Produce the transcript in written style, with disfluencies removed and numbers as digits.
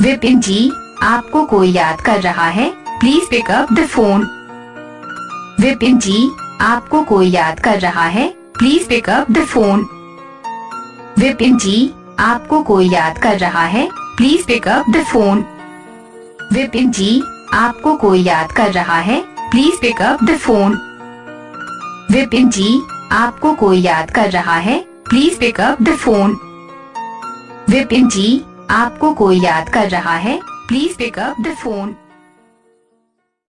विपिन जी, आपको कोई याद कर रहा है, please pick up the phone. Vipin ji, आपको कोई याद कर रहा है, please pick up the phone. Vipin ji, आपको कोई याद कर रहा है, please pick up the phone. Vipin ji, आपको कोई याद कर रहा है, please pick up the phone. Vipin ji, आपको कोई याद कर रहा है, please pick up the phone. Vipin ji, आपको कोई याद कर रहा है, please pick up the phone.